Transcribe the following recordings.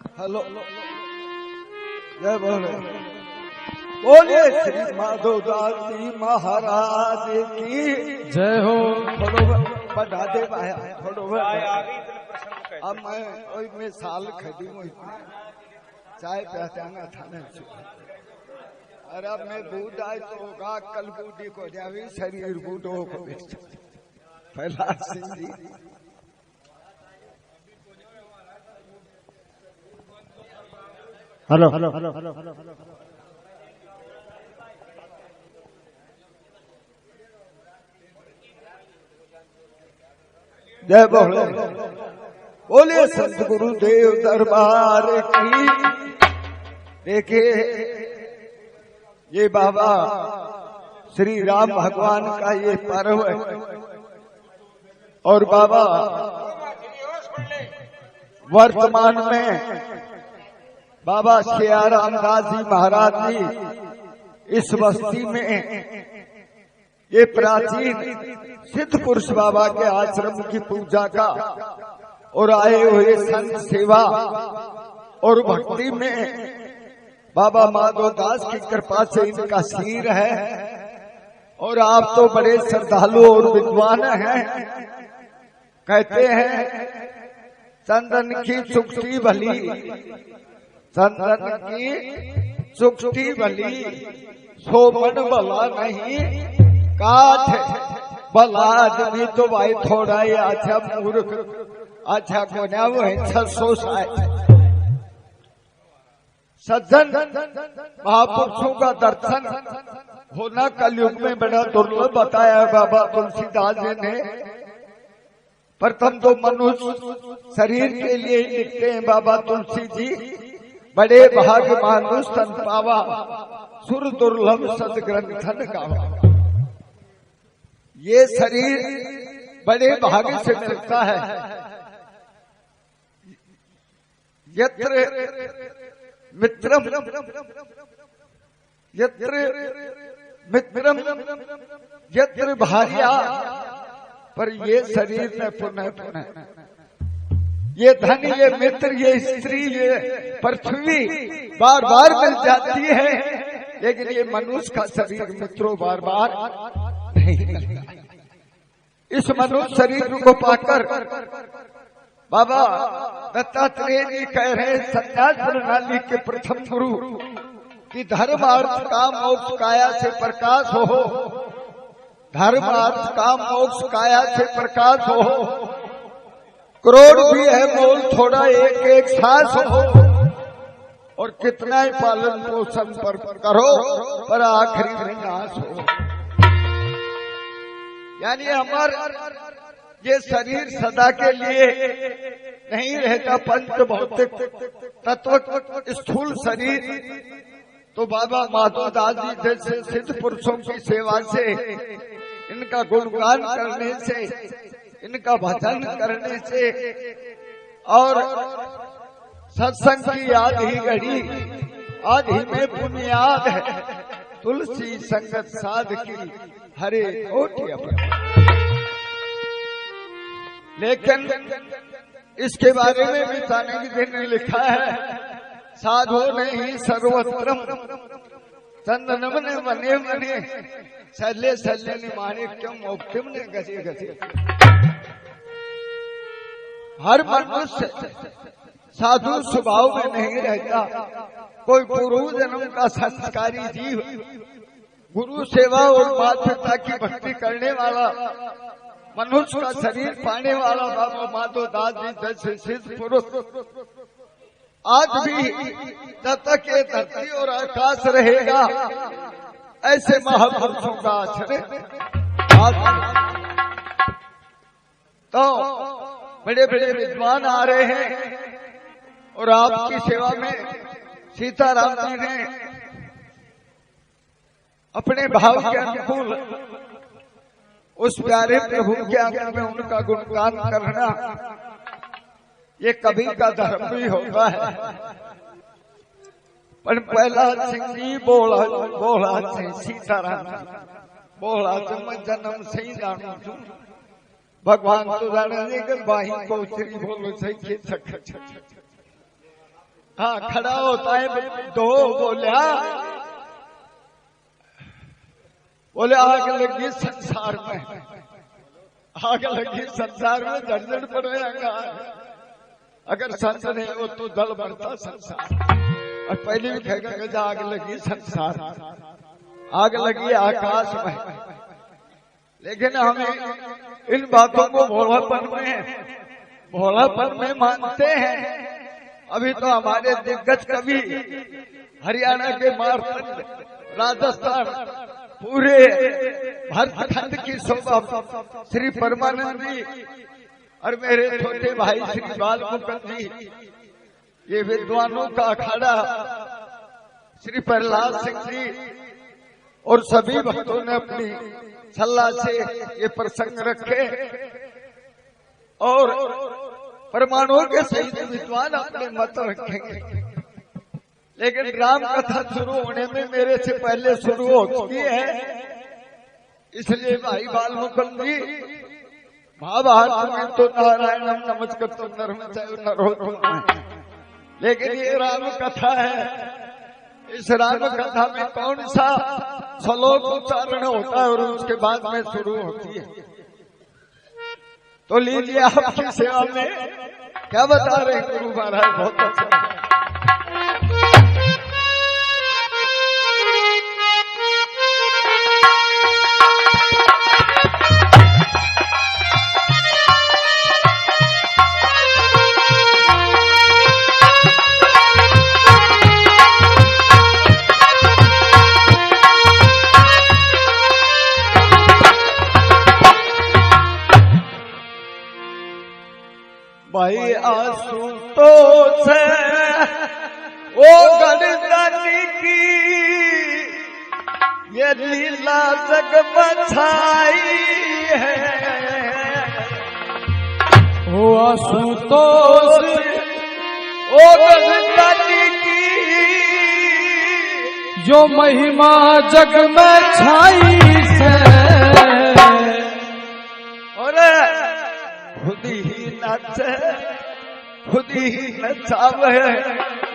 Hello जय बोले बोलिए श्री माधोदास जी महाराज की जय हो। थोड़ो बढ़ा दे भाया थोड़ो अब मैं कोई मिसाल खड़ी हुई चाय पहचाना था ना अरे अब मैं बूढ़ आए तो होगा कल बूढ़ी को जावी शरीर बूढ़ो को पहला सिंह जी हेलो जय बोले बोलिए संत गुरुदेव दरबार की। देखिए ये बाबा श्री राम भगवान का ये पर्व है और बाबा वर्तमान में बाबा सियाराम दास जी महाराज जी इस बस्ती में ये प्राचीन सिद्ध पुरुष बाबा के आश्रम की पूजा का और आए हुए संत सेवा और भक्ति में बाबा माधोदास की कृपा से इनका शीर है और आप तो बड़े श्रद्धालु और विद्वान हैं। कहते हैं चंदन की चुक्ति भली चंदन की चुक्ति भली सोमन भला नहीं काठ भला आदमी तो भाई थोड़ा ही अच्छा मूर्ख अच्छा कोना वो है 660 सज्जन महापुरुषों का दर्शन होना कलयुग में बड़ा दुर्लभ बताया है बाबा तुलसीदास जी ने। प्रथम तो मनुष्य शरीर के लिए ही लिखते हैं बाबा तुलसी जी। बड़े भाग्य मानुष तन पावा सुर दुर्लभ सदग्रंथन गावा। ये शरीर बड़े भाग्य से मिलता है। यत्र मित्रम यत्र भार्या पर ये शरीर में पुनः पुनः ये धन ये मित्र ये स्त्री ये पृथ्वी बार बार मिल जाती है लेकिन ये मनुष्य का शरीर मित्रों बार बार नहीं मिलता। इस मनुष्य शरीर को पाकर बाबा दत्तात्रेय जी कह रहे संन्यास प्रणाली के प्रथम गुरु कि धर्म अर्थ काम मोक्ष काया से प्रकाश हो। धर्म अर्थ काम मोक्ष काया से प्रकाश हो। करोड़ भी है मोल थोड़ा एक एक सांस हो और कितना ही पालन पोषण पर करो पर आखिरी में नाश हो। यानी हमारा ये शरीर सदा के लिए नहीं रहता। पंच भौतिक तत्व स्थूल शरीर तो बाबा माधोदास जी जैसे सिद्ध पुरुषों की सेवा से इनका गुणगान करने से इनका भजन करने से और सत्संग की याद ही घड़ी आज ही में बुनियाद है। तुलसी संगत साध की हरे कोटि अपना। लेकिन इसके बारे में भी चाणक्य जी ने लिखा है साधो नहीं सर्वत्रम चंदनम ने मने मने शल्य शल्य ने माने क्यों मोक्तिम ने गसे गसे। हर मनुष्य साधु स्वभाव में नहीं रहता। कोई पूर्व जन्म का संस्कारी जीव गुरु सेवा और माता पिता की भक्ति करने वाला मनुष्य का शरीर पाने वाला बाबा माधोदास जी जैसे सिद्ध पुरुष आज भी जब तक ये धरती और आकाश रहेगा ऐसे महापुरुषों का आश्रय तो बड़े बड़े विद्वान आ रहे हैं और आपकी सेवा में सीताराम जी ने अपने भाव के अनुकूल उस प्यारे प्रभु के आगे में उनका गुणगान करना ये कभी का धर्म भी होता है। पर पहला सिंह जी बोला सीताराम बोला मैं जन्म से ही जानू छू भगवान तो जाने बाही को श्री बोलो सही हाँ खड़ा होता है दो बोले आग लगी संसार में, आग लगी संसार में झंझट पड़ेगा। अगर संत नहीं हो तो जल बढ़ता संसार। और पहले भी कहेगा आग लगी संसार, आग लगी आकाश में। लेकिन हमें इन बातों को भोलापन में मानते हैं। अभी तो हमारे दिग्गज कवि हरियाणा के मार्तंड, राजस्थान, पूरे भारतखंड की शोभा श्री परमानंद जी और मेरे छोटे भाई श्री बाल मुकुंद जी, ये विद्वानों का अखाड़ा श्री प्रहलाद सिंह जी और सभी भक्तों ने अपनी सलाह से ये प्रसंग रखे। और परमाणुओं के सहित विद्वान अपने मत रखेंगे। लेकिन राम कथा शुरू होने में मेरे से पहले शुरू हो चुकी है, इसलिए भाई बाल मुकुंद जी महाभारत में तो नारायणम नमस्कृतं नरं चैव नरोत्तमम्, लेकिन ये राम कथा है। इस राम कथा में कौन सा श्लोक उच्चारण होता है और उसके बाद में शुरू होती है। तो लीजिए आपकी सेवा में क्या बता रहे हैं गुरु महाराज, बहुत अच्छा। भाई आशुतोष ओ गणदानी की ये लीला जग बछाई है। ओ आशुतोष ओ गणदानी की जो महिमा जग में छाई से, और खुद ही नाचे खुद ही नचावे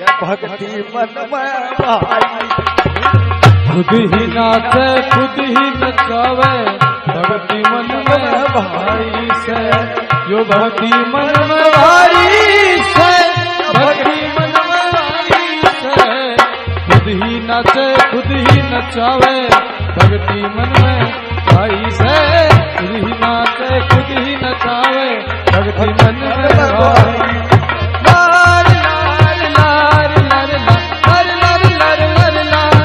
या भक्ति मन में भाई। खुद ही नाचे खुद ही नचावे भक्ति मन में भाई से, जो भक्ति मन में भाई से, भक्ति मन में भाई से। खुद ही नाचे खुद ही नचावे भक्ति मन में भाई से, खुद ही नाचे खुद ही नचावे भक्ति मन में भाई। लाल लाल लाल लाल लाल लाल लाल लाल लाल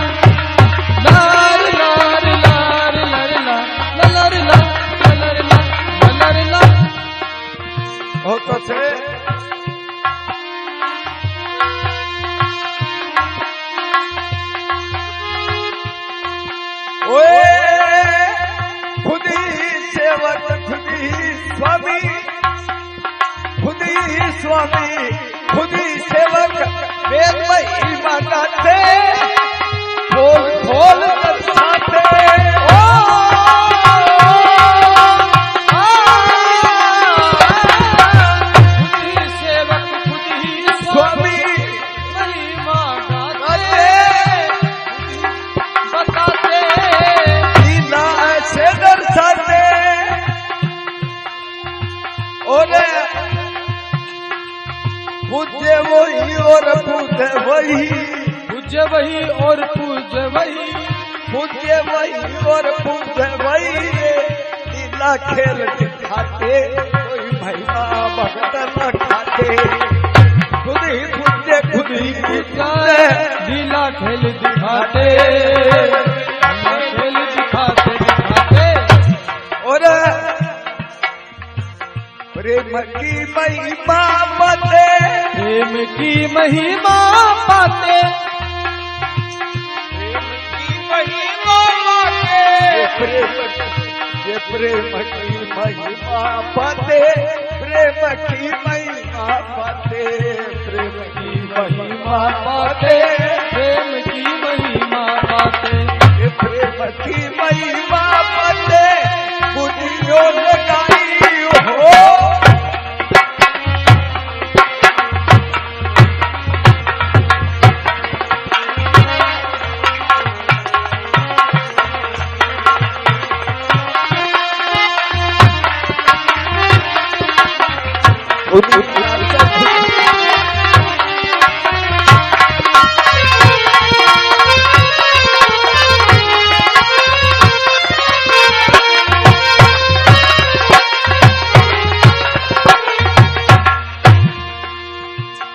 लाल लाल लाल लाल लाल लाल। बहुत अच्छे। खुद ही सेवक खुद ही स्वामी, खुद ही स्वामी खुद ही सेवक, वेद महिमा गाते खोल खोल दर्शाते। खुद ही सेवक खुद ही स्वामी महिमा गाते बताते, लीला ऐसे दर्शाते। और पूज्य वही और पूज्य वही, पूज्य वही और पूज्य वही, पूज्य वही और पूज्य वही। लीला खेल दिखाते कोई महिमा भगत न खाते। खुद ही पूज्य खुद ही पूज्य, लीला खेल दिखाते, लीला खेल दिखाते दिखाते। और प्रेम की महिमा पाते, प्रेम की महिमा पाते, ये प्रेम की महिमा पाते, प्रेम की महिमा पाते, प्रेम की महिमा पाते, प्रेम की महिमा पाते। ये प्रेम की महिमा पाते। बुद्धियों लगाई हो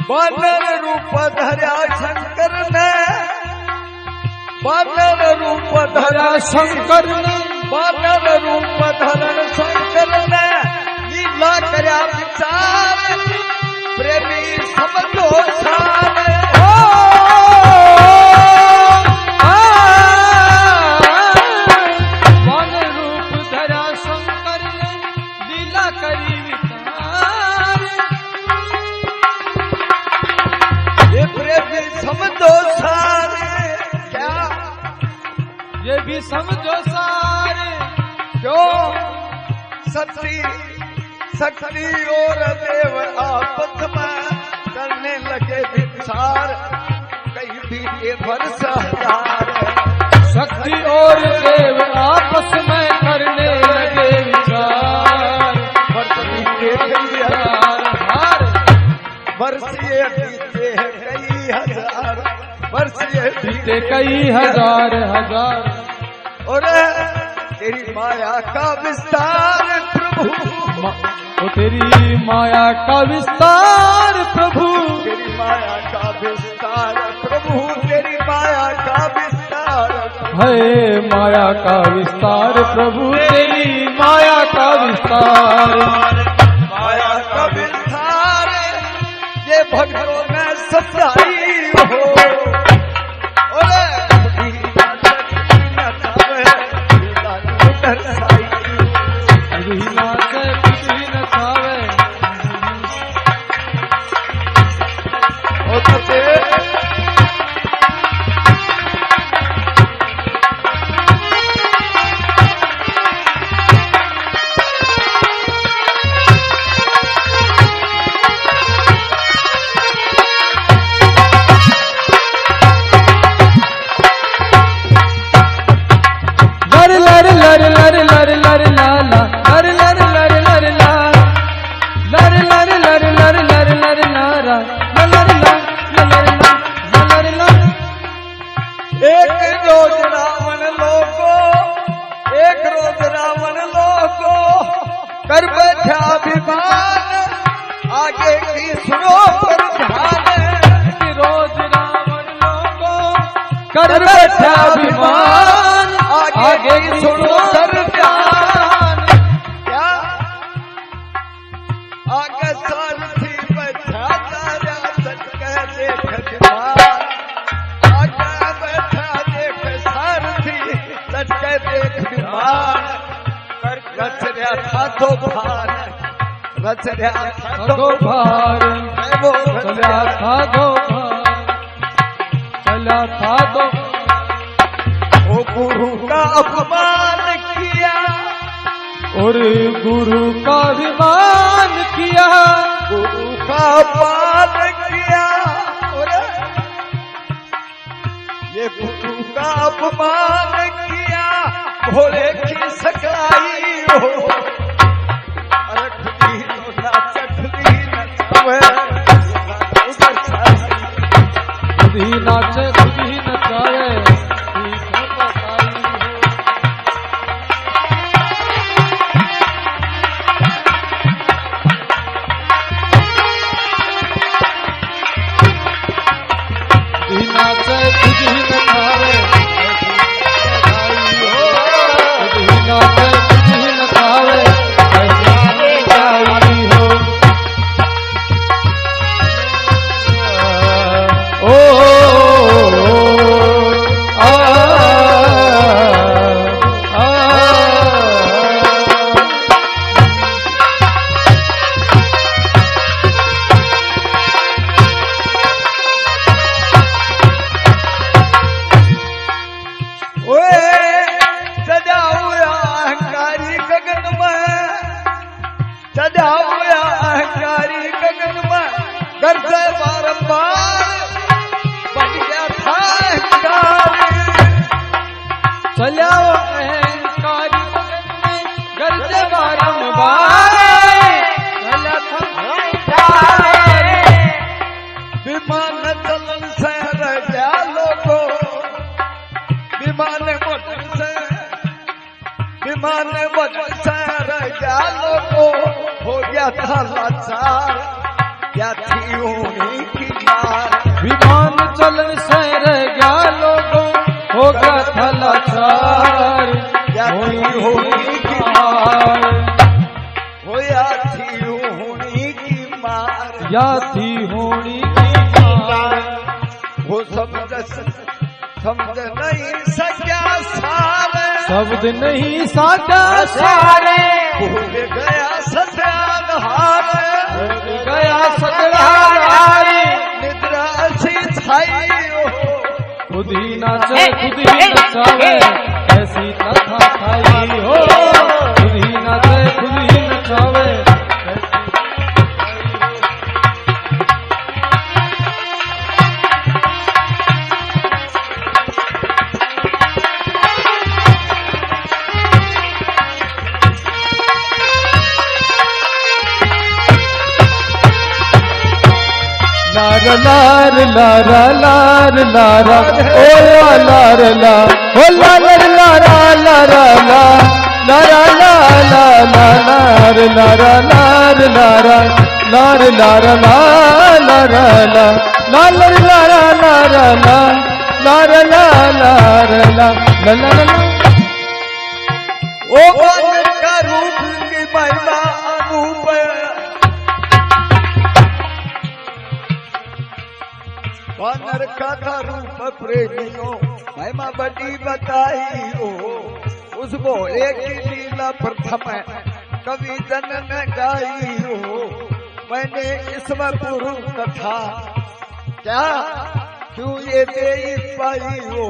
वानर रूप धरा शंकर ने, वानर रूप धरा शंकर ने, वानर रूप धरण शंकर ने लीला करया विचार, प्रेमी समझो सार। वानर रूप धरा शंकर ने लीला करी विचार, ये प्रेमी समझो सार। क्या ये भी समझो सारे, क्यों सती शक्ति और देव आपस में करने लगे विचार, कहीं भी ये वर्ष हजार। शक्ति और देव आपस में करने लगे विचार, वर्ष बीते कई हजार, वर्ष ये बीते कई हजार, वर्ष ये बीते कई हजार हजार। और तेरी माया का विस्तार प्रभु, ओ तेरी माया का विस्तार प्रभु, तेरी माया का विस्तार प्रभु, तेरी माया का विस्तार है माया का विस्तार प्रभु, तेरी माया का विस्तार, माया का विस्तार। ये भक्तों में सच्चाई हो, और लीला से कुछ ही न खावे, लर लर लर लर लर लाला, लर लर लर लर ला, लर लर लर लर लर लर लारा, लर ला लर ला लर ला। एक रोज रावण लोगो, एक रोज रावण लोगो कर बैठा अभिमान, आगे की सुनो पर ध्यान। रोज रावण लोगो कर बैठा अभिमान, आगे की सुनो सर ध्यान। क्या आगे सारथी बैठा तारा सच कह देख विमान, आगे बैठा देख सारथी सच कह देख विमान। रच रहा था तो भार, रच रहा था दो भार, वो चला था दो भार, चला था दो। वो गुरु का अपमान किया, और गुरु का विमान किया, गुरु का अपमान किया। और ये गुरु का अपमान किया, भोले की सकलाई हो। अरे खुदी नाच खुदी नचावे, खुद ही नाचे खुद ही नचावे, नाचे खुद ही नचावे, खुद ही नाचे खुद ही नचावे, हो। ओ विमान बन सर गया लोगों हो गया था लाचार, क्या थी उन्हीं की मार। विमान चलन से रह गया लोगों हो गया था लाचार, क्या थी उन्हीं की मार, हो या थी उन्हीं की मार, या थी होनी की मार। वो समझ नहीं सका सारे, शब्द नहीं साधा सारे, भूल गया सत्याग हारे, गया सतराई, निद्रा सी छाई हो, खुद ही नाचे खुद ही नचावे, ऐसी कथा खाई हो। खुद ही नाचे खुद ही नचावे, लार लारा लार लारा ओ लार ला ओ लार लारा लारा ला लारा ला ला ला लार लारा लार लारा लार लारा ला लारा ला लार लारा लारा ला लार ला लार ला ला ला ला। ओ बानर का रूप की महिमा अनूप, बानर का रूप प्रेमियों महिमा बड़ी बताई हो। उस भोले की लीला प्रथम कवि जन ने गाई हो। मैंने इसमें पूर्व कथा क्या क्यों ये दे पाई हो।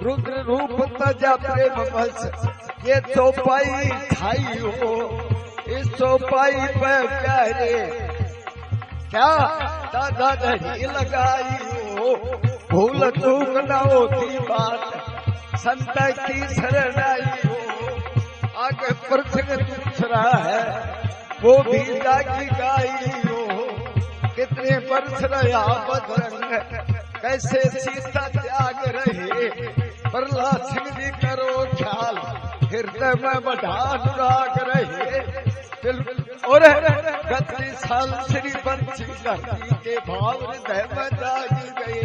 रुद्र रूप तजा प्रेम बस ये चौपाई खाई हो। इस चौपाई पे प्यारे क्या दादा नहीं लगाई हो। भूल चूक न होती बात संत की शरणाई हो। आगे प्रसंग दूसरा है वो भी जागी गाई हो। कितने वर्ष रहा बदरंग कैसे सीता त्याग रहे। प्रहलाद सिंह जी करो ख्याल हृदय में बढ़ा अनुराग रहे। और 31 साल श्री बंसी धरती के भाव हृदय में जागी गए।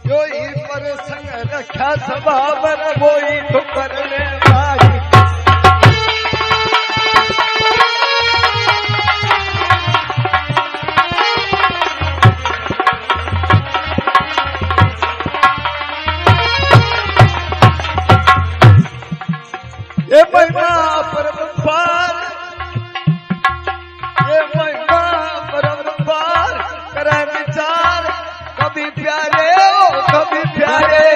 जो ही पर संग रखा स्वभाव वो ही तो करने वाली। ये महिमा परम्पार, ये महिमा परम्पार करे विचार। कभी प्यारे हो कभी प्यारे,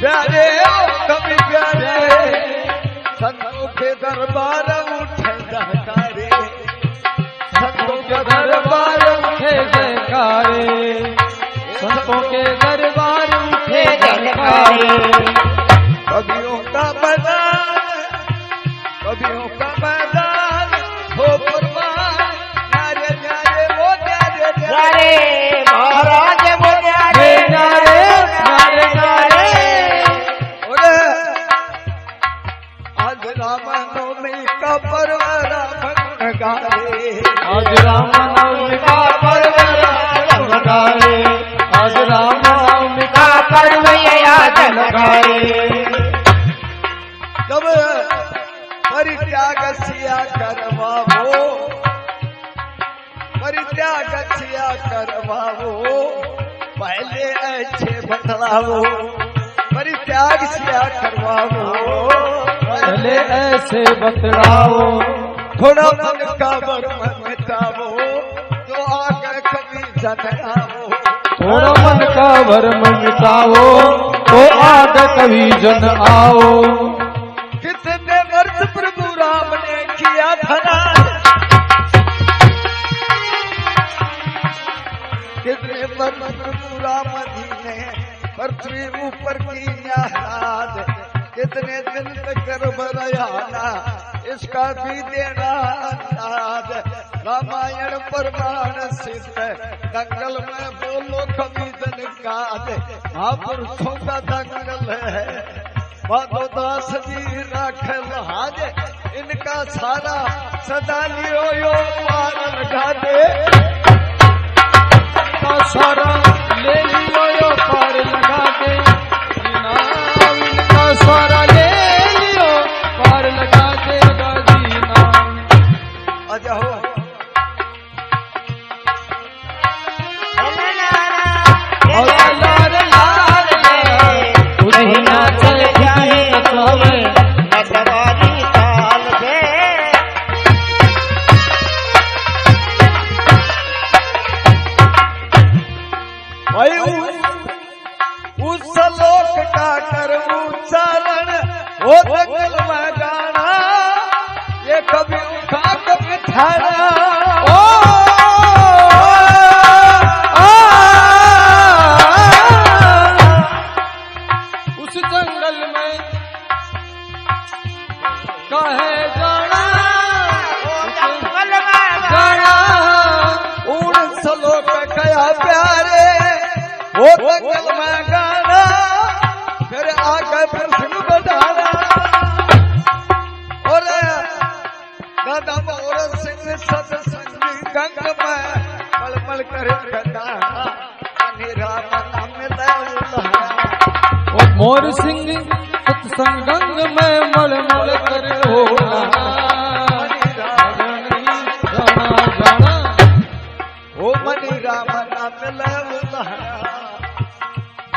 प्यारे हो कभी प्यारे। संतों के दरबार उठे जयकारे, संतों के दरबार उठे जयकारे, संतों के दरबार उठे जयकारे। कवियों का मैदान, कवियों का मैदान हो कुर्बान। न्यारे न्यारे वो न्यारे न्यारे महाराज वो न्यारे न्यारे न्यारे न्यारे। आज रामनवमी का पर्व राम गारे। आज रामनवमी का पर्व राम गारे। आज रामनवमी का पर्व याद लगाए। जब परित्याग सिया करवाओ, परित्याग सिया करवाओ। पहले अच्छे बतलाओ, परित्याग सिया करवाओ। पहले ऐसे बतलाओ, थोड़ा मन का वर्म मिटाओ। जो आगे कभी जनाओ, थोड़ा मन का वर्म मिटाओ। तो आगे कभी जन आओ। कितने वर्ष प्रभु राम ने किया धना, कितने वर्ष प्रभु राम जी ने पृथ्वी ऊपर की न्यायाद। कितने दिन तक बरयाना इसका भी देना अंदाज। रामायण प्रमाण सिद्ध दंगल में बोलो कभी जनकाद। महापुरुषों का दंगल है दास जी राखल हाजे इनका सारा सदा लियो यो पार लगा दे का सारा ले लियो यो पार लगा दे नाम इनका सारा ले लियो पार लगा देगा जी नाम अजा हो और लाल लाल खुद ही नाचे खुद ही नचावे नटवारी ताल दे भाई उस लोक का कर उच्चारण हो जंगल में गाना ये कभी उठा कभी ठाड़ा उस जंगल में काहे गाना जंगल में गाना उन सलोक कया प्यारे हो जंगल में गाना फिर आगे प्रश्न बढ़ाना और कदम और सिंह सत्संगी गंग में मलमल कर कदाना अनिरा नाम और मोर सिंह सत्संग गंग में मलमल कर होना गाना गाना ओ मनी राम नाम लहरा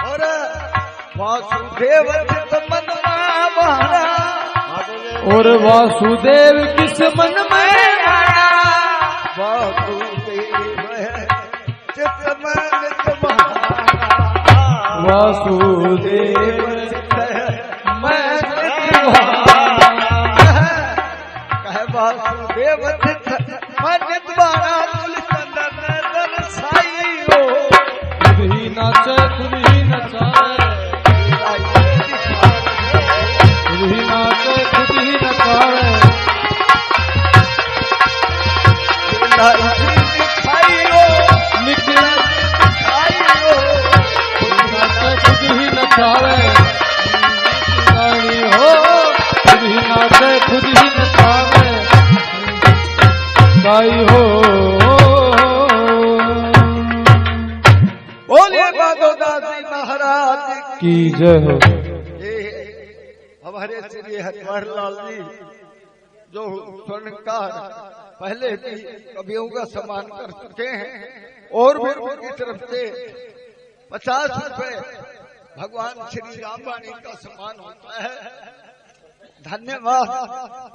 और वासुदेव चित मन महारा और वासुदेव किस मन में वासुदेव चित मन महारा वासुदेव मैं कहे वासुदेव चित मन द्वारा तुल चंदन दर्शाई हो खुद ही नाचे खुद ही नचाए खुद ही नाचे खुद ही नचाए दिखाई हो निकले दिखाई हो नाचे खुद ही नचावे नानी हो खुद ही नाचे खुद ही नचावे गाई हो बोले बागोदासी महाराज की जय हो ये हमारे श्री हरिहर लाल जी जो स्वर्णकार पहले भी कवियों का सम्मान कर चुके हैं और भी उनकी तरफ से 50 रुपए भगवान श्री राम वाणी का सम्मान होता है। धन्यवाद।